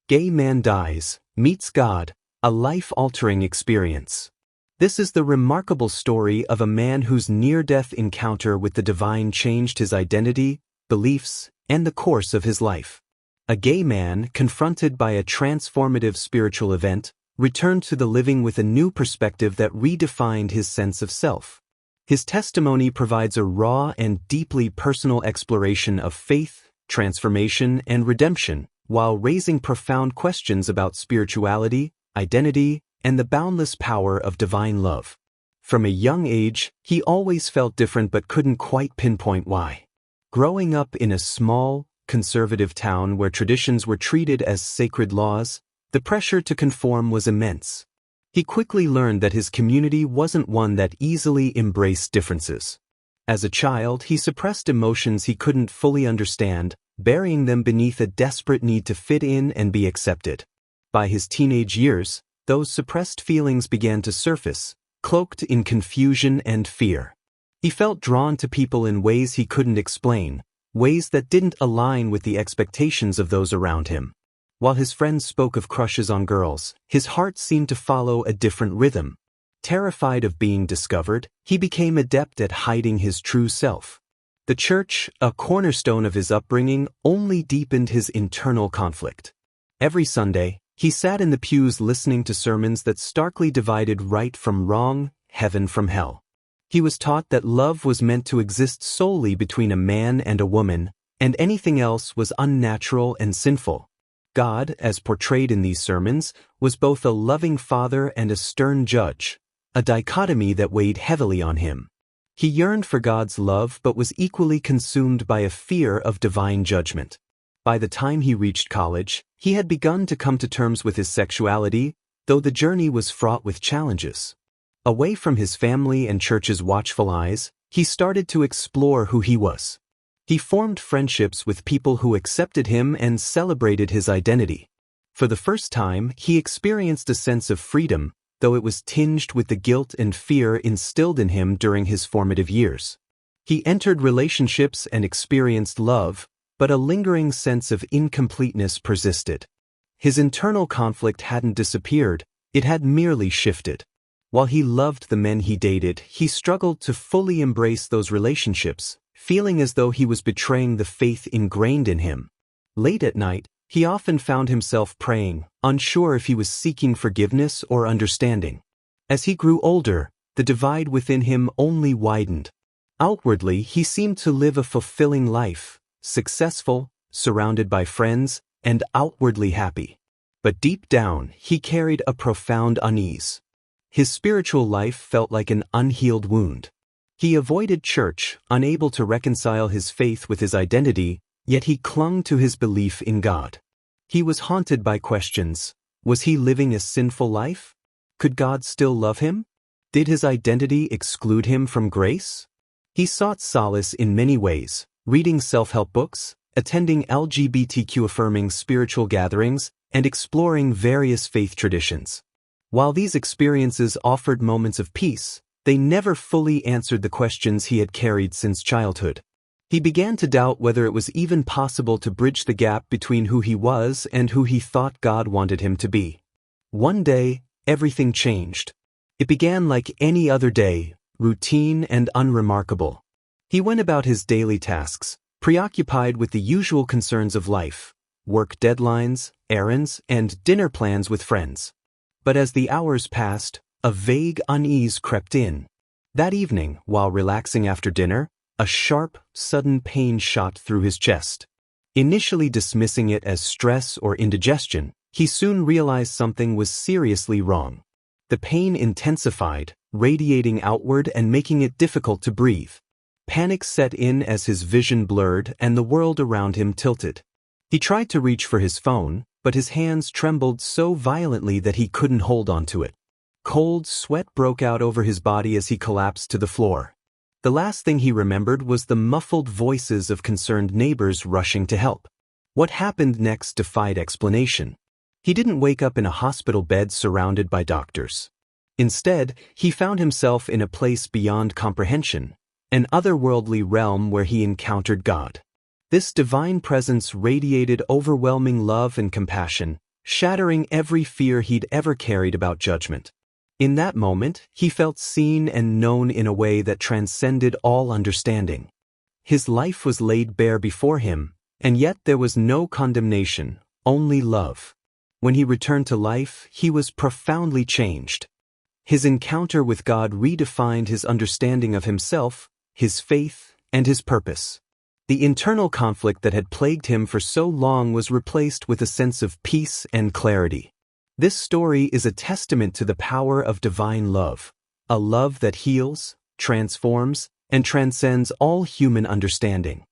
Gay man dies, meets God, a life-altering experience. This is the remarkable story of a man whose near-death encounter with the divine changed his identity, beliefs, and the course of his life. A gay man, confronted by a transformative spiritual event, returned to the living with a new perspective that redefined his sense of self. His testimony provides a raw and deeply personal exploration of faith, transformation, and redemption, while raising profound questions about spirituality, identity, and the boundless power of divine love. From a young age, he always felt different but couldn't quite pinpoint why. Growing up in a small, conservative town where traditions were treated as sacred laws, the pressure to conform was immense. He quickly learned that his community wasn't one that easily embraced differences. As a child, he suppressed emotions he couldn't fully understand, burying them beneath a desperate need to fit in and be accepted. By his teenage years, those suppressed feelings began to surface, cloaked in confusion and fear. He felt drawn to people in ways he couldn't explain, ways that didn't align with the expectations of those around him. While his friends spoke of crushes on girls, his heart seemed to follow a different rhythm. Terrified of being discovered, he became adept at hiding his true self. The church, a cornerstone of his upbringing, only deepened his internal conflict. Every Sunday, he sat in the pews listening to sermons that starkly divided right from wrong, heaven from hell. He was taught that love was meant to exist solely between a man and a woman, and anything else was unnatural and sinful. God, as portrayed in these sermons, was both a loving father and a stern judge, a dichotomy that weighed heavily on him. He yearned for God's love but was equally consumed by a fear of divine judgment. By the time he reached college, he had begun to come to terms with his sexuality, though the journey was fraught with challenges. Away from his family and church's watchful eyes, he started to explore who he was. He formed friendships with people who accepted him and celebrated his identity. For the first time, he experienced a sense of freedom, though it was tinged with the guilt and fear instilled in him during his formative years. He entered relationships and experienced love, but a lingering sense of incompleteness persisted. His internal conflict hadn't disappeared, it had merely shifted. While he loved the men he dated, he struggled to fully embrace those relationships, feeling as though he was betraying the faith ingrained in him. Late at night, he often found himself praying, unsure if he was seeking forgiveness or understanding. As he grew older, the divide within him only widened. Outwardly, he seemed to live a fulfilling life, successful, surrounded by friends, and outwardly happy. But deep down, he carried a profound unease. His spiritual life felt like an unhealed wound. He avoided church, unable to reconcile his faith with his identity, yet he clung to his belief in God. He was haunted by questions. Was he living a sinful life? Could God still love him? Did his identity exclude him from grace? He sought solace in many ways, reading self-help books, attending LGBTQ-affirming spiritual gatherings, and exploring various faith traditions. While these experiences offered moments of peace, they never fully answered the questions he had carried since childhood. He began to doubt whether it was even possible to bridge the gap between who he was and who he thought God wanted him to be. One day, everything changed. It began like any other day, routine and unremarkable. He went about his daily tasks, preoccupied with the usual concerns of life, work deadlines, errands, and dinner plans with friends. But as the hours passed, a vague unease crept in. That evening, while relaxing after dinner, a sharp, sudden pain shot through his chest. Initially dismissing it as stress or indigestion, he soon realized something was seriously wrong. The pain intensified, radiating outward and making it difficult to breathe. Panic set in as his vision blurred and the world around him tilted. He tried to reach for his phone, but his hands trembled so violently that he couldn't hold onto it. Cold sweat broke out over his body as he collapsed to the floor. The last thing he remembered was the muffled voices of concerned neighbors rushing to help. What happened next defied explanation. He didn't wake up in a hospital bed surrounded by doctors. Instead, he found himself in a place beyond comprehension, an otherworldly realm where he encountered God. This divine presence radiated overwhelming love and compassion, shattering every fear he'd ever carried about judgment. In that moment, he felt seen and known in a way that transcended all understanding. His life was laid bare before him, and yet there was no condemnation, only love. When he returned to life, he was profoundly changed. His encounter with God redefined his understanding of himself, his faith, and his purpose. The internal conflict that had plagued him for so long was replaced with a sense of peace and clarity. This story is a testament to the power of divine love, a love that heals, transforms, and transcends all human understanding.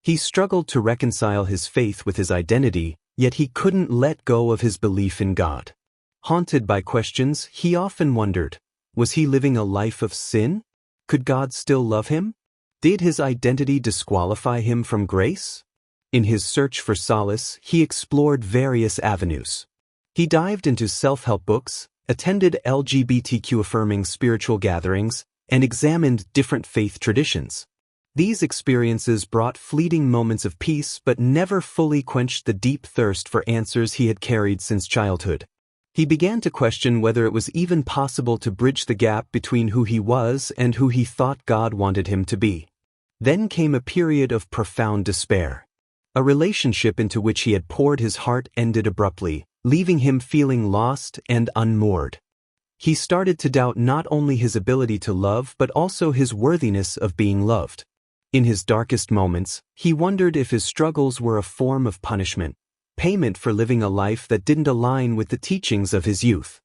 He struggled to reconcile his faith with his identity, yet he couldn't let go of his belief in God. Haunted by questions, he often wondered, was he living a life of sin? Could God still love him? Did his identity disqualify him from grace? In his search for solace, he explored various avenues. He dived into self-help books, attended LGBTQ-affirming spiritual gatherings, and examined different faith traditions. These experiences brought fleeting moments of peace but never fully quenched the deep thirst for answers he had carried since childhood. He began to question whether it was even possible to bridge the gap between who he was and who he thought God wanted him to be. Then came a period of profound despair. A relationship into which he had poured his heart ended abruptly, leaving him feeling lost and unmoored. He started to doubt not only his ability to love but also his worthiness of being loved. In his darkest moments, he wondered if his struggles were a form of punishment, payment for living a life that didn't align with the teachings of his youth.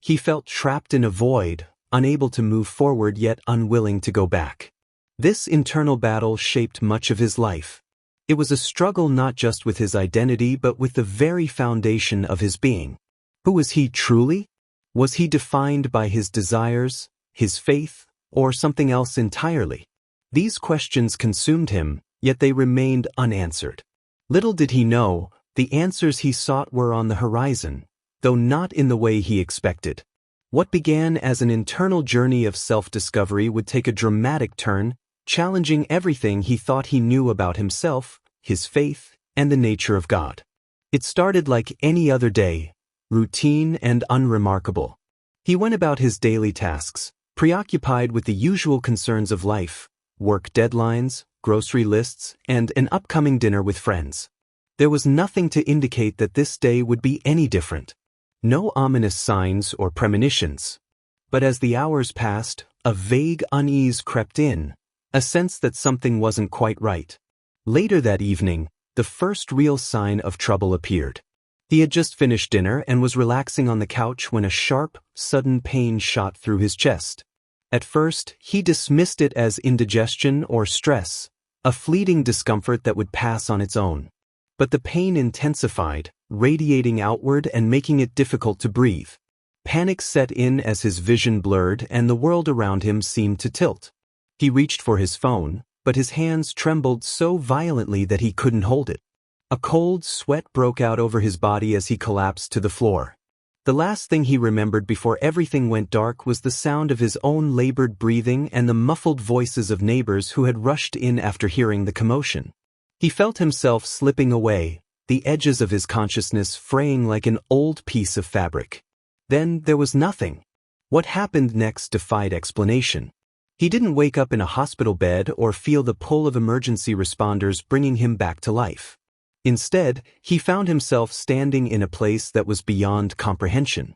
He felt trapped in a void, unable to move forward yet unwilling to go back. This internal battle shaped much of his life. It was a struggle not just with his identity but with the very foundation of his being. Who was he truly? Was he defined by his desires, his faith, or something else entirely? These questions consumed him, yet they remained unanswered. Little did he know, the answers he sought were on the horizon, though not in the way he expected. What began as an internal journey of self-discovery would take a dramatic turn, challenging everything he thought he knew about himself, his faith, and the nature of God. It started like any other day, routine and unremarkable. He went about his daily tasks, preoccupied with the usual concerns of life, work deadlines, grocery lists, and an upcoming dinner with friends. There was nothing to indicate that this day would be any different. No ominous signs or premonitions. But as the hours passed, a vague unease crept in, a sense that something wasn't quite right. Later that evening, the first real sign of trouble appeared. He had just finished dinner and was relaxing on the couch when a sharp, sudden pain shot through his chest. At first, he dismissed it as indigestion or stress, a fleeting discomfort that would pass on its own. But the pain intensified, radiating outward and making it difficult to breathe. Panic set in as his vision blurred and the world around him seemed to tilt. He reached for his phone, but his hands trembled so violently that he couldn't hold it. A cold sweat broke out over his body as he collapsed to the floor. The last thing he remembered before everything went dark was the sound of his own labored breathing and the muffled voices of neighbors who had rushed in after hearing the commotion. He felt himself slipping away, the edges of his consciousness fraying like an old piece of fabric. Then there was nothing. What happened next defied explanation. He didn't wake up in a hospital bed or feel the pull of emergency responders bringing him back to life. Instead, he found himself standing in a place that was beyond comprehension.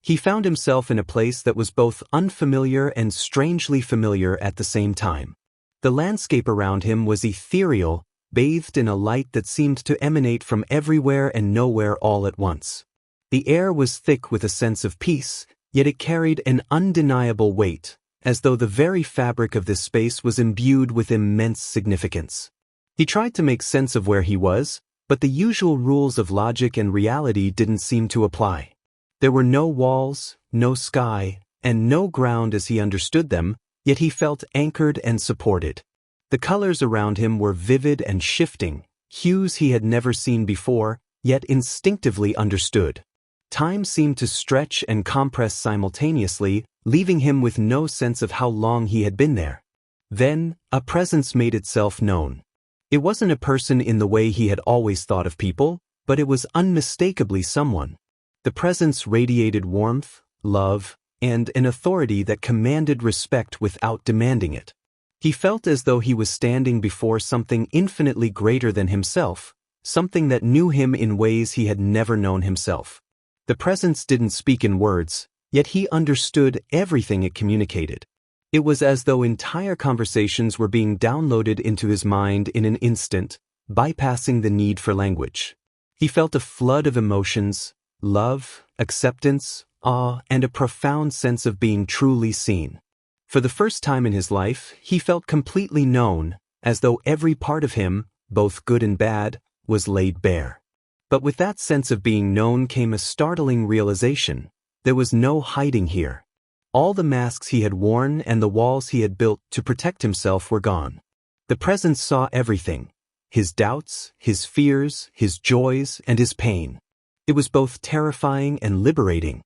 He found himself in a place that was both unfamiliar and strangely familiar at the same time. The landscape around him was ethereal, bathed in a light that seemed to emanate from everywhere and nowhere all at once. The air was thick with a sense of peace, yet it carried an undeniable weight, as though the very fabric of this space was imbued with immense significance. He tried to make sense of where he was, but the usual rules of logic and reality didn't seem to apply. There were no walls, no sky, and no ground as he understood them, yet he felt anchored and supported. The colors around him were vivid and shifting, hues he had never seen before, yet instinctively understood. Time seemed to stretch and compress simultaneously, leaving him with no sense of how long he had been there. Then, a presence made itself known. It wasn't a person in the way he had always thought of people, but it was unmistakably someone. The presence radiated warmth, love, and an authority that commanded respect without demanding it. He felt as though he was standing before something infinitely greater than himself, something that knew him in ways he had never known himself. The presence didn't speak in words, yet he understood everything it communicated. It was as though entire conversations were being downloaded into his mind in an instant, bypassing the need for language. He felt a flood of emotions, love, acceptance, awe, and a profound sense of being truly seen. For the first time in his life, he felt completely known, as though every part of him, both good and bad, was laid bare. But with that sense of being known came a startling realization. There was no hiding here. All the masks he had worn and the walls he had built to protect himself were gone. The presence saw everything: his doubts, his fears, his joys, and his pain. It was both terrifying and liberating.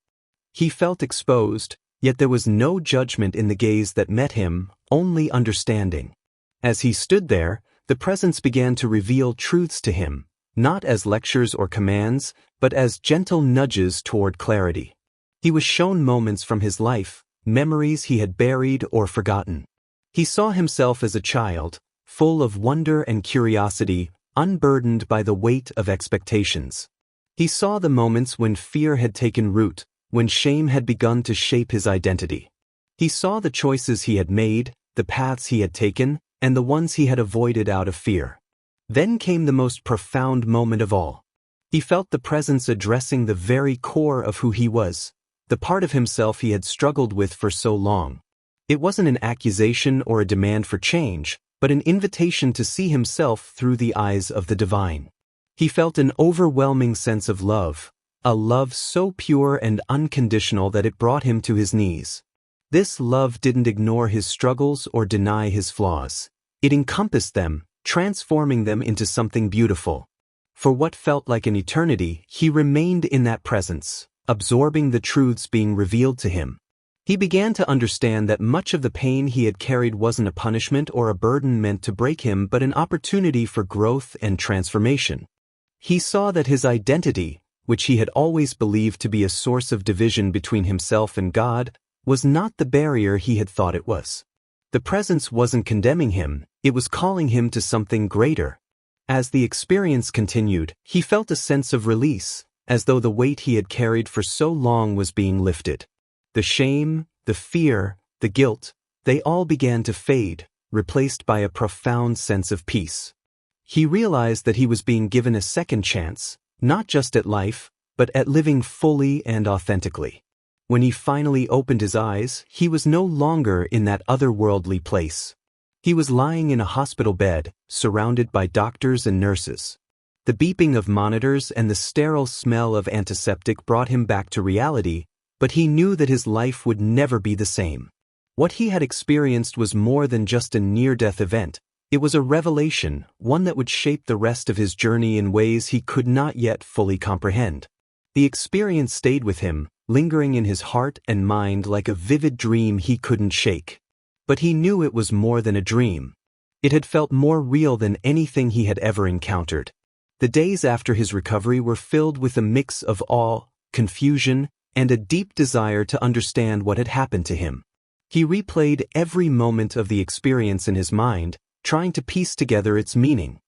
He felt exposed, yet there was no judgment in the gaze that met him, only understanding. As he stood there, the presence began to reveal truths to him, not as lectures or commands, but as gentle nudges toward clarity. He was shown moments from his life, memories he had buried or forgotten. He saw himself as a child, full of wonder and curiosity, unburdened by the weight of expectations. He saw the moments when fear had taken root, when shame had begun to shape his identity. He saw the choices he had made, the paths he had taken, and the ones he had avoided out of fear. Then came the most profound moment of all. He felt the presence addressing the very core of who he was, the part of himself he had struggled with for so long. It wasn't an accusation or a demand for change, but an invitation to see himself through the eyes of the divine. He felt an overwhelming sense of love, a love so pure and unconditional that it brought him to his knees. This love didn't ignore his struggles or deny his flaws. It encompassed them, transforming them into something beautiful. For what felt like an eternity, he remained in that presence, absorbing the truths being revealed to him. He began to understand that much of the pain he had carried wasn't a punishment or a burden meant to break him, but an opportunity for growth and transformation. He saw that his identity, which he had always believed to be a source of division between himself and God, was not the barrier he had thought it was. The presence wasn't condemning him, it was calling him to something greater. As the experience continued, he felt a sense of release, as though the weight he had carried for so long was being lifted. The shame, the fear, the guilt, they all began to fade, replaced by a profound sense of peace. He realized that he was being given a second chance, not just at life, but at living fully and authentically. When he finally opened his eyes, he was no longer in that otherworldly place. He was lying in a hospital bed, surrounded by doctors and nurses. The beeping of monitors and the sterile smell of antiseptic brought him back to reality, but he knew that his life would never be the same. What he had experienced was more than just a near-death event. It was a revelation, one that would shape the rest of his journey in ways he could not yet fully comprehend. The experience stayed with him, lingering in his heart and mind like a vivid dream he couldn't shake. But he knew it was more than a dream. It had felt more real than anything he had ever encountered. The days after his recovery were filled with a mix of awe, confusion, and a deep desire to understand what had happened to him. He replayed every moment of the experience in his mind, trying to piece together its meaning.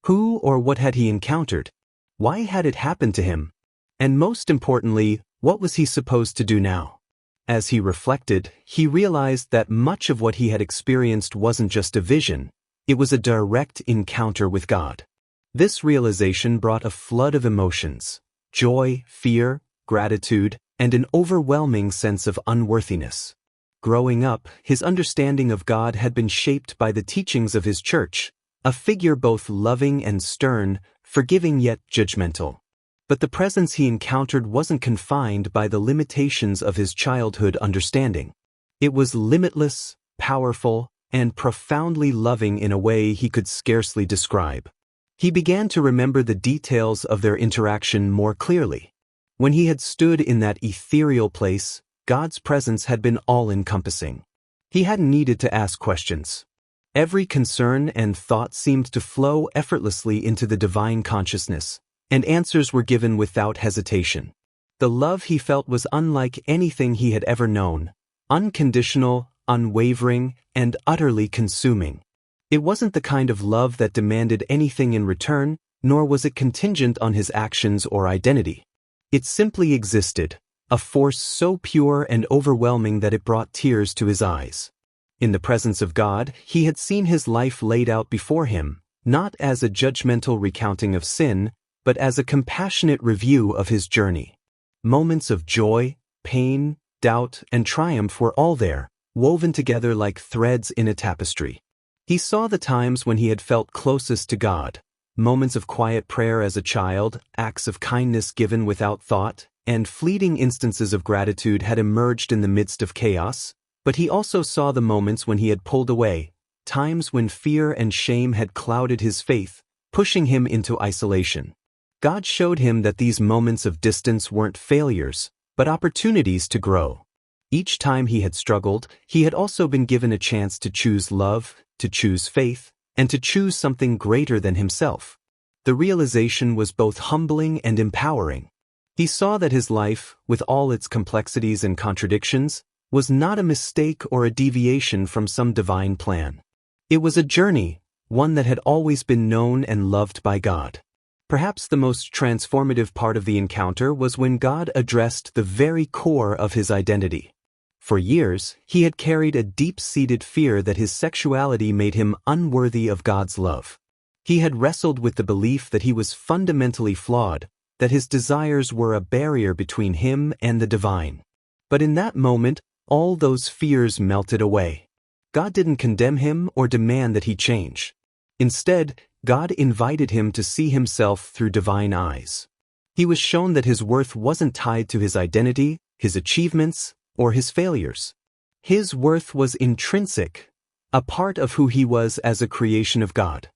Who or what had he encountered? Why had it happened to him? And most importantly, what was he supposed to do now? As he reflected, he realized that much of what he had experienced wasn't just a vision, it was a direct encounter with God. This realization brought a flood of emotions: joy, fear, gratitude, and an overwhelming sense of unworthiness. Growing up, his understanding of God had been shaped by the teachings of his church, a figure both loving and stern, forgiving yet judgmental. But the presence he encountered wasn't confined by the limitations of his childhood understanding. It was limitless, powerful, and profoundly loving in a way he could scarcely describe. He began to remember the details of their interaction more clearly. When he had stood in that ethereal place, God's presence had been all-encompassing. He hadn't needed to ask questions. Every concern and thought seemed to flow effortlessly into the divine consciousness, and answers were given without hesitation. The love he felt was unlike anything he had ever known, unconditional, unwavering, and utterly consuming. It wasn't the kind of love that demanded anything in return, nor was it contingent on his actions or identity. It simply existed, a force so pure and overwhelming that it brought tears to his eyes. In the presence of God, he had seen his life laid out before him, not as a judgmental recounting of sin, but as a compassionate review of his journey. Moments of joy, pain, doubt, and triumph were all there, woven together like threads in a tapestry. He saw the times when he had felt closest to God, moments of quiet prayer as a child, acts of kindness given without thought, and fleeting instances of gratitude had emerged in the midst of chaos, but he also saw the moments when he had pulled away, times when fear and shame had clouded his faith, pushing him into isolation. God showed him that these moments of distance weren't failures, but opportunities to grow. Each time he had struggled, he had also been given a chance to choose love, to choose faith, and to choose something greater than himself. The realization was both humbling and empowering. He saw that his life, with all its complexities and contradictions, was not a mistake or a deviation from some divine plan. It was a journey, one that had always been known and loved by God. Perhaps the most transformative part of the encounter was when God addressed the very core of his identity. For years, he had carried a deep-seated fear that his sexuality made him unworthy of God's love. He had wrestled with the belief that he was fundamentally flawed, that his desires were a barrier between him and the divine. But in that moment, all those fears melted away. God didn't condemn him or demand that he change. Instead, God invited him to see himself through divine eyes. He was shown that his worth wasn't tied to his identity, his achievements, or his failures. His worth was intrinsic, a part of who he was as a creation of God.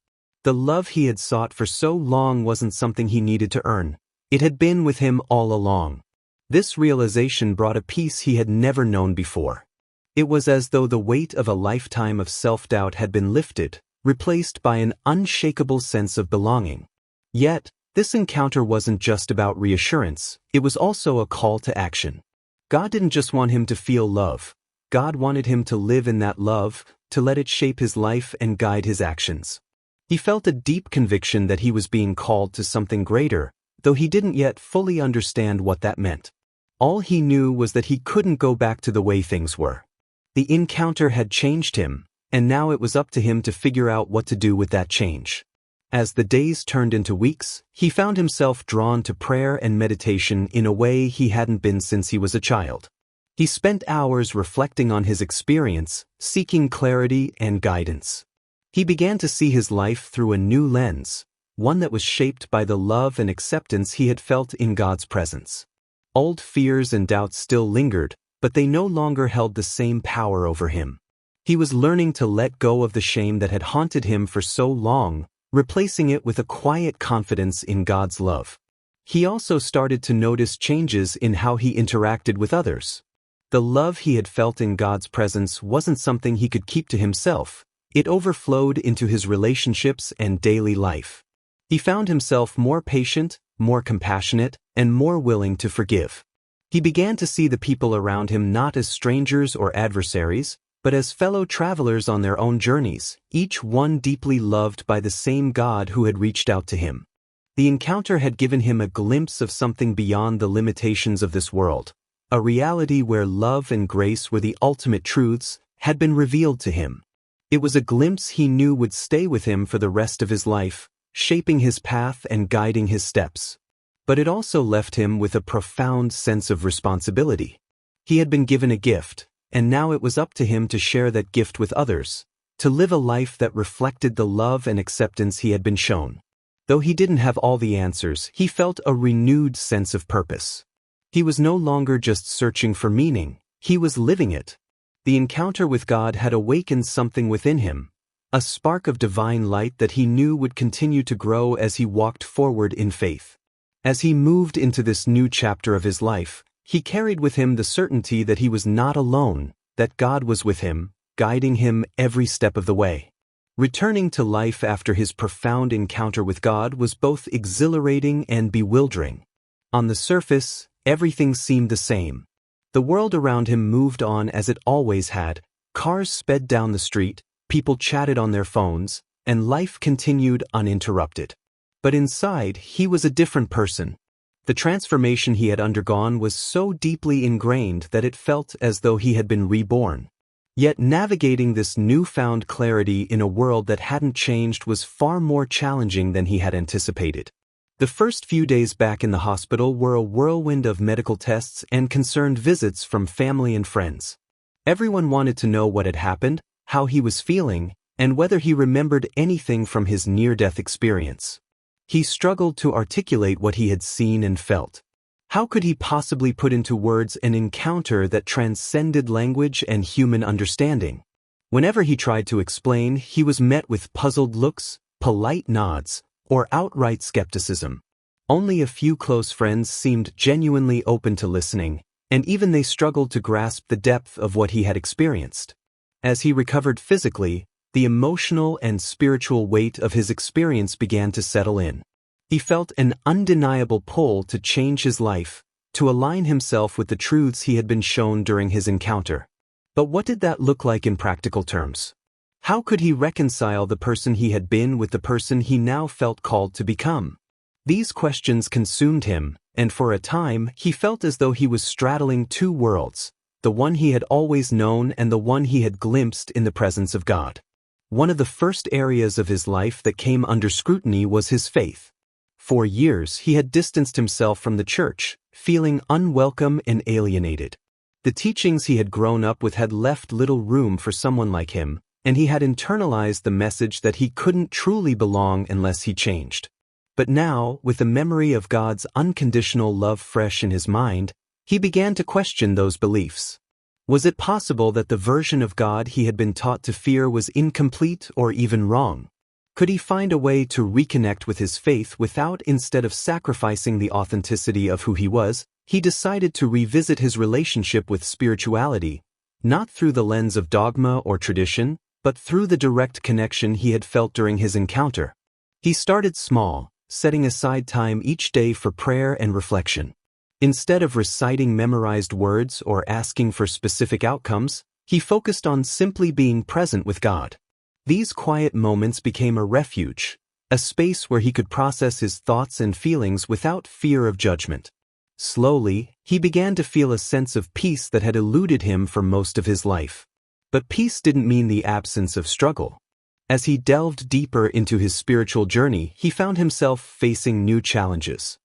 The love he had sought for so long wasn't something he needed to earn. It had been with him all along. This realization brought a peace he had never known before. It was as though the weight of a lifetime of self-doubt had been lifted, replaced by an unshakable sense of belonging. Yet, this encounter wasn't just about reassurance, it was also a call to action. God didn't just want him to feel love. God wanted him to live in that love, to let it shape his life and guide his actions. He felt a deep conviction that he was being called to something greater, though he didn't yet fully understand what that meant. All he knew was that he couldn't go back to the way things were. The encounter had changed him, and now it was up to him to figure out what to do with that change. As the days turned into weeks, he found himself drawn to prayer and meditation in a way he hadn't been since he was a child. He spent hours reflecting on his experience, seeking clarity and guidance. He began to see his life through a new lens, one that was shaped by the love and acceptance he had felt in God's presence. Old fears and doubts still lingered, but they no longer held the same power over him. He was learning to let go of the shame that had haunted him for so long, replacing it with a quiet confidence in God's love. He also started to notice changes in how he interacted with others. The love he had felt in God's presence wasn't something he could keep to himself. It overflowed into his relationships and daily life. He found himself more patient, more compassionate, and more willing to forgive. He began to see the people around him not as strangers or adversaries, but as fellow travelers on their own journeys, each one deeply loved by the same God who had reached out to him. The encounter had given him a glimpse of something beyond the limitations of this world. A reality where love and grace were the ultimate truths had been revealed to him. It was a glimpse he knew would stay with him for the rest of his life, shaping his path and guiding his steps. But it also left him with a profound sense of responsibility. He had been given a gift, and now it was up to him to share that gift with others, to live a life that reflected the love and acceptance he had been shown. Though he didn't have all the answers, he felt a renewed sense of purpose. He was no longer just searching for meaning, he was living it. The encounter with God had awakened something within him, a spark of divine light that he knew would continue to grow as he walked forward in faith. As he moved into this new chapter of his life, he carried with him the certainty that he was not alone, that God was with him, guiding him every step of the way. Returning to life after his profound encounter with God was both exhilarating and bewildering. On the surface, everything seemed the same. The world around him moved on as it always had, cars sped down the street, people chatted on their phones, and life continued uninterrupted. But inside, he was a different person. The transformation he had undergone was so deeply ingrained that it felt as though he had been reborn. Yet navigating this newfound clarity in a world that hadn't changed was far more challenging than he had anticipated. The first few days back in the hospital were a whirlwind of medical tests and concerned visits from family and friends. Everyone wanted to know what had happened, how he was feeling, and whether he remembered anything from his near-death experience. He struggled to articulate what he had seen and felt. How could he possibly put into words an encounter that transcended language and human understanding? Whenever he tried to explain, he was met with puzzled looks, polite nods, or outright skepticism. Only a few close friends seemed genuinely open to listening, and even they struggled to grasp the depth of what he had experienced. As he recovered physically, the emotional and spiritual weight of his experience began to settle in. He felt an undeniable pull to change his life, to align himself with the truths he had been shown during his encounter. But what did that look like in practical terms? How could he reconcile the person he had been with the person he now felt called to become? These questions consumed him, and for a time he felt as though he was straddling two worlds, the one he had always known and the one he had glimpsed in the presence of God. One of the first areas of his life that came under scrutiny was his faith. For years he had distanced himself from the church, feeling unwelcome and alienated. The teachings he had grown up with had left little room for someone like him, and he had internalized the message that he couldn't truly belong unless he changed. But now, with the memory of God's unconditional love fresh in his mind, he began to question those beliefs. Was it possible that the version of God he had been taught to fear was incomplete or even wrong? Could he find a way to reconnect with his faith without, instead of sacrificing the authenticity of who he was, he decided to revisit his relationship with spirituality, not through the lens of dogma or tradition, but through the direct connection he had felt during his encounter. He started small, setting aside time each day for prayer and reflection. Instead of reciting memorized words or asking for specific outcomes, he focused on simply being present with God. These quiet moments became a refuge, a space where he could process his thoughts and feelings without fear of judgment. Slowly, he began to feel a sense of peace that had eluded him for most of his life. But peace didn't mean the absence of struggle. As he delved deeper into his spiritual journey, he found himself facing new challenges.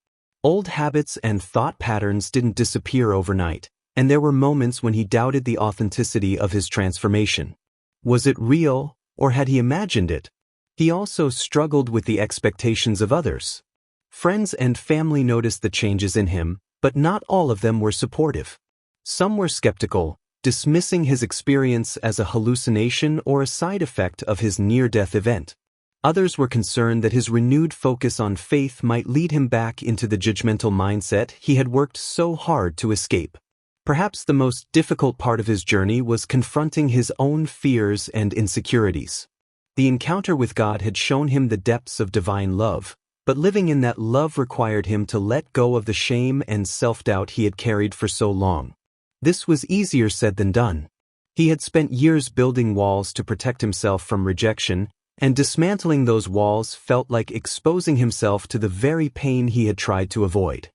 Old habits and thought patterns didn't disappear overnight, and there were moments when he doubted the authenticity of his transformation. Was it real, or had he imagined it? He also struggled with the expectations of others. Friends and family noticed the changes in him, but not all of them were supportive. Some were skeptical, dismissing his experience as a hallucination or a side effect of his near-death event. Others were concerned that his renewed focus on faith might lead him back into the judgmental mindset he had worked so hard to escape. Perhaps the most difficult part of his journey was confronting his own fears and insecurities. The encounter with God had shown him the depths of divine love, but living in that love required him to let go of the shame and self-doubt he had carried for so long. This was easier said than done. He had spent years building walls to protect himself from rejection, and dismantling those walls felt like exposing himself to the very pain he had tried to avoid.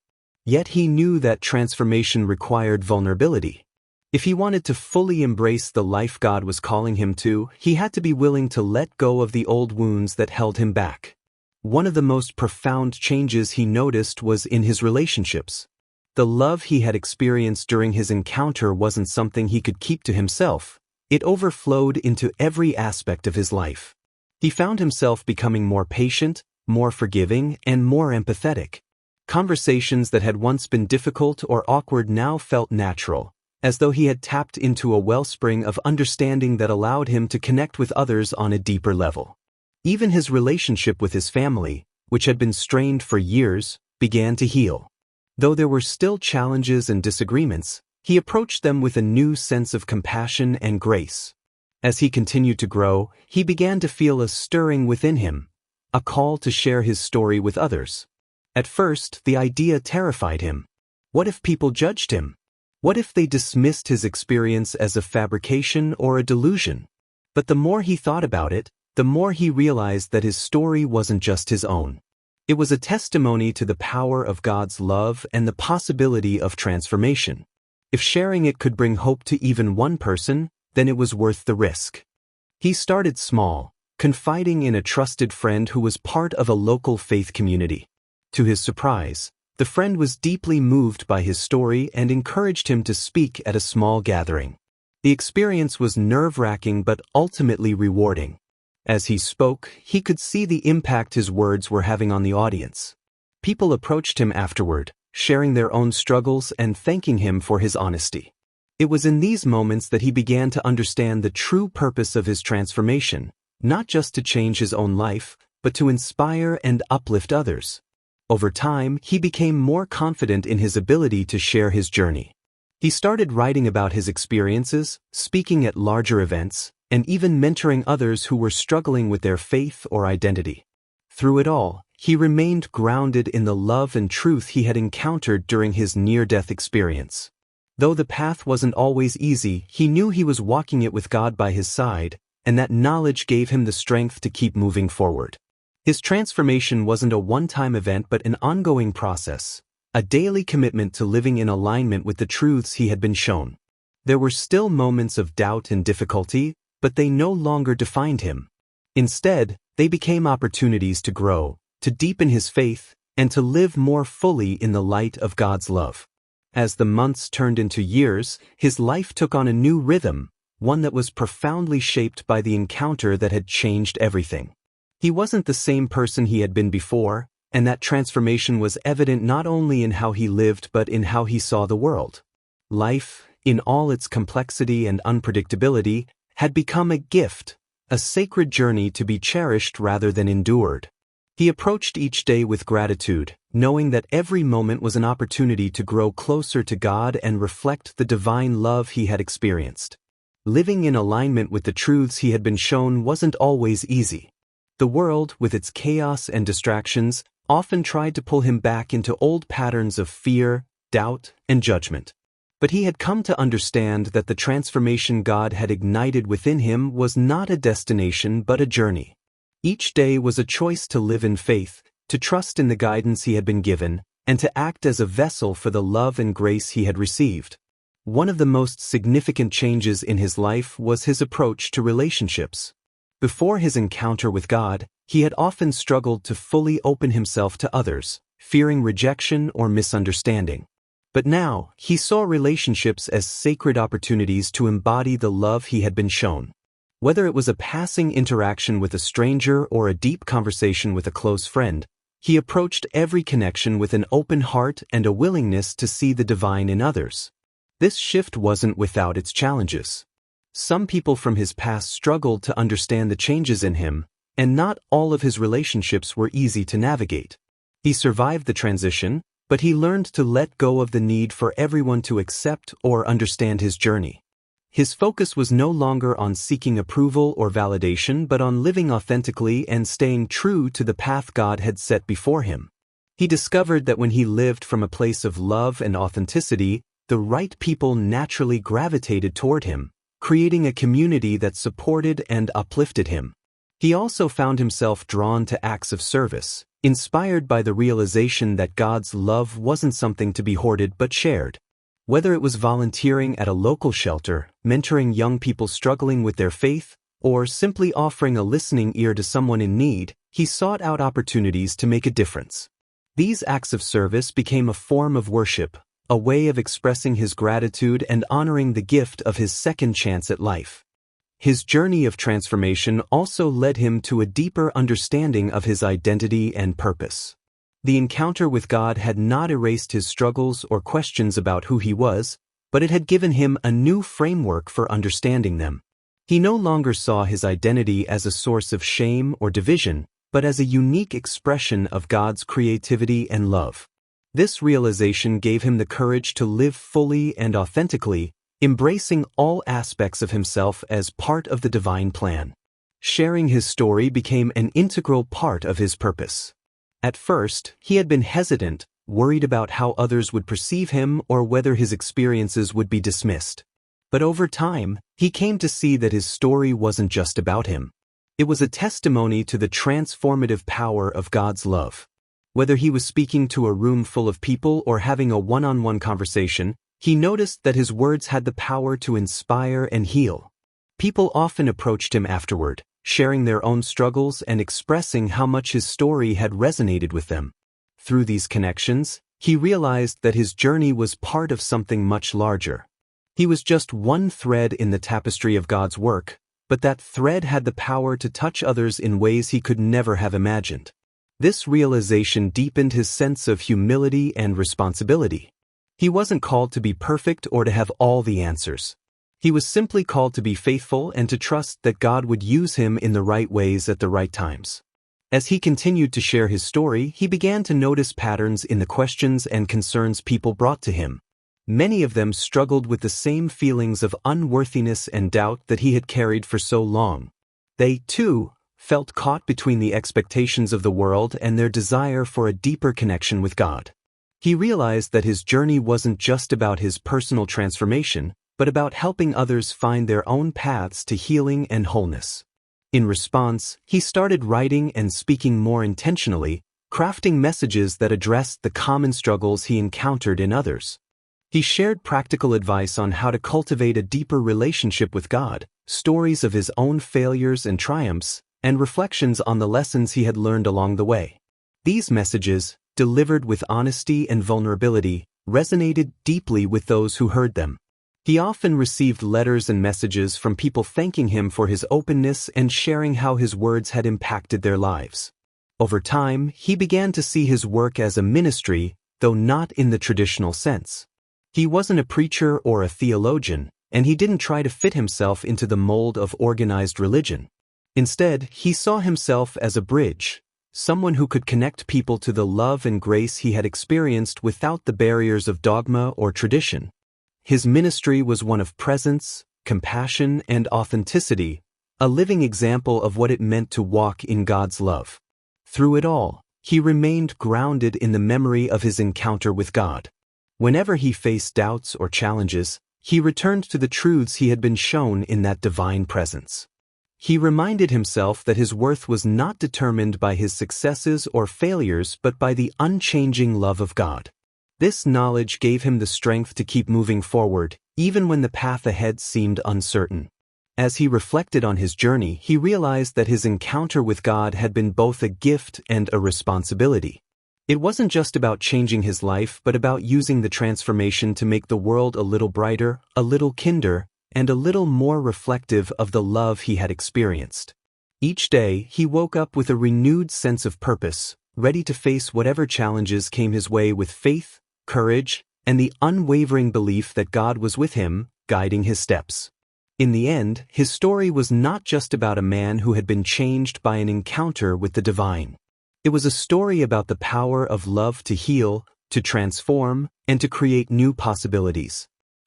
Yet he knew that transformation required vulnerability. If he wanted to fully embrace the life God was calling him to, he had to be willing to let go of the old wounds that held him back. One of the most profound changes he noticed was in his relationships. The love he had experienced during his encounter wasn't something he could keep to himself. It overflowed into every aspect of his life. He found himself becoming more patient, more forgiving, and more empathetic. Conversations that had once been difficult or awkward now felt natural, as though he had tapped into a wellspring of understanding that allowed him to connect with others on a deeper level. Even his relationship with his family, which had been strained for years, began to heal. Though there were still challenges and disagreements, he approached them with a new sense of compassion and grace. As he continued to grow, he began to feel a stirring within him, a call to share his story with others. At first, the idea terrified him. What if people judged him? What if they dismissed his experience as a fabrication or a delusion? But the more he thought about it, the more he realized that his story wasn't just his own. It was a testimony to the power of God's love and the possibility of transformation. If sharing it could bring hope to even one person, then it was worth the risk. He started small, confiding in a trusted friend who was part of a local faith community. To his surprise, the friend was deeply moved by his story and encouraged him to speak at a small gathering. The experience was nerve-wracking but ultimately rewarding. As he spoke, he could see the impact his words were having on the audience. People approached him afterward, sharing their own struggles and thanking him for his honesty. It was in these moments that he began to understand the true purpose of his transformation, not just to change his own life, but to inspire and uplift others. Over time, he became more confident in his ability to share his journey. He started writing about his experiences, speaking at larger events, and even mentoring others who were struggling with their faith or identity. Through it all, he remained grounded in the love and truth he had encountered during his near-death experience. Though the path wasn't always easy, he knew he was walking it with God by his side, and that knowledge gave him the strength to keep moving forward. His transformation wasn't a one-time event but an ongoing process, a daily commitment to living in alignment with the truths he had been shown. There were still moments of doubt and difficulty, but they no longer defined him. Instead, they became opportunities to grow, to deepen his faith, and to live more fully in the light of God's love. As the months turned into years, his life took on a new rhythm, one that was profoundly shaped by the encounter that had changed everything. He wasn't the same person he had been before, and that transformation was evident not only in how he lived but in how he saw the world. Life, in all its complexity and unpredictability, had become a gift, a sacred journey to be cherished rather than endured. He approached each day with gratitude, knowing that every moment was an opportunity to grow closer to God and reflect the divine love he had experienced. Living in alignment with the truths he had been shown wasn't always easy. The world, with its chaos and distractions, often tried to pull him back into old patterns of fear, doubt, and judgment. But he had come to understand that the transformation God had ignited within him was not a destination but a journey. Each day was a choice to live in faith, to trust in the guidance he had been given, and to act as a vessel for the love and grace he had received. One of the most significant changes in his life was his approach to relationships. Before his encounter with God, he had often struggled to fully open himself to others, fearing rejection or misunderstanding. But now, he saw relationships as sacred opportunities to embody the love he had been shown. Whether it was a passing interaction with a stranger or a deep conversation with a close friend, he approached every connection with an open heart and a willingness to see the divine in others. This shift wasn't without its challenges. Some people from his past struggled to understand the changes in him, and not all of his relationships were easy to navigate. He survived the transition, but he learned to let go of the need for everyone to accept or understand his journey. His focus was no longer on seeking approval or validation but on living authentically and staying true to the path God had set before him. He discovered that when he lived from a place of love and authenticity, the right people naturally gravitated toward him, creating a community that supported and uplifted him. He also found himself drawn to acts of service, inspired by the realization that God's love wasn't something to be hoarded but shared. Whether it was volunteering at a local shelter, mentoring young people struggling with their faith, or simply offering a listening ear to someone in need, he sought out opportunities to make a difference. These acts of service became a form of worship, a way of expressing his gratitude and honoring the gift of his second chance at life. His journey of transformation also led him to a deeper understanding of his identity and purpose. The encounter with God had not erased his struggles or questions about who he was, but it had given him a new framework for understanding them. He no longer saw his identity as a source of shame or division, but as a unique expression of God's creativity and love. This realization gave him the courage to live fully and authentically, embracing all aspects of himself as part of the divine plan. Sharing his story became an integral part of his purpose. At first, he had been hesitant, worried about how others would perceive him or whether his experiences would be dismissed. But over time, he came to see that his story wasn't just about him. It was a testimony to the transformative power of God's love. Whether he was speaking to a room full of people or having a one-on-one conversation, he noticed that his words had the power to inspire and heal. People often approached him afterward, sharing their own struggles and expressing how much his story had resonated with them. Through these connections, he realized that his journey was part of something much larger. He was just one thread in the tapestry of God's work, but that thread had the power to touch others in ways he could never have imagined. This realization deepened his sense of humility and responsibility. He wasn't called to be perfect or to have all the answers. He was simply called to be faithful and to trust that God would use him in the right ways at the right times. As he continued to share his story, he began to notice patterns in the questions and concerns people brought to him. Many of them struggled with the same feelings of unworthiness and doubt that he had carried for so long. They, too, felt caught between the expectations of the world and their desire for a deeper connection with God. He realized that his journey wasn't just about his personal transformation, but about helping others find their own paths to healing and wholeness. In response, he started writing and speaking more intentionally, crafting messages that addressed the common struggles he encountered in others. He shared practical advice on how to cultivate a deeper relationship with God, stories of his own failures and triumphs, and reflections on the lessons he had learned along the way. These messages, delivered with honesty and vulnerability, resonated deeply with those who heard them. He often received letters and messages from people thanking him for his openness and sharing how his words had impacted their lives. Over time, he began to see his work as a ministry, though not in the traditional sense. He wasn't a preacher or a theologian, and he didn't try to fit himself into the mold of organized religion. Instead, he saw himself as a bridge, someone who could connect people to the love and grace he had experienced without the barriers of dogma or tradition. His ministry was one of presence, compassion, and authenticity, a living example of what it meant to walk in God's love. Through it all, he remained grounded in the memory of his encounter with God. Whenever he faced doubts or challenges, he returned to the truths he had been shown in that divine presence. He reminded himself that his worth was not determined by his successes or failures but by the unchanging love of God. This knowledge gave him the strength to keep moving forward, even when the path ahead seemed uncertain. As he reflected on his journey, he realized that his encounter with God had been both a gift and a responsibility. It wasn't just about changing his life, but about using the transformation to make the world a little brighter, a little kinder, and a little more reflective of the love he had experienced. Each day, he woke up with a renewed sense of purpose, ready to face whatever challenges came his way with faith, courage, and the unwavering belief that God was with him, guiding his steps. In the end, his story was not just about a man who had been changed by an encounter with the divine. It was a story about the power of love to heal, to transform, and to create new possibilities.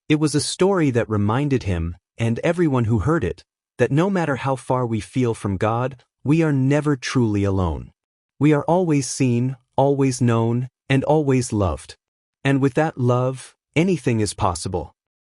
It was a story that reminded him, and everyone who heard it, that no matter how far we feel from God, we are never truly alone. We are always seen, always known, and always loved. And with that love, anything is possible.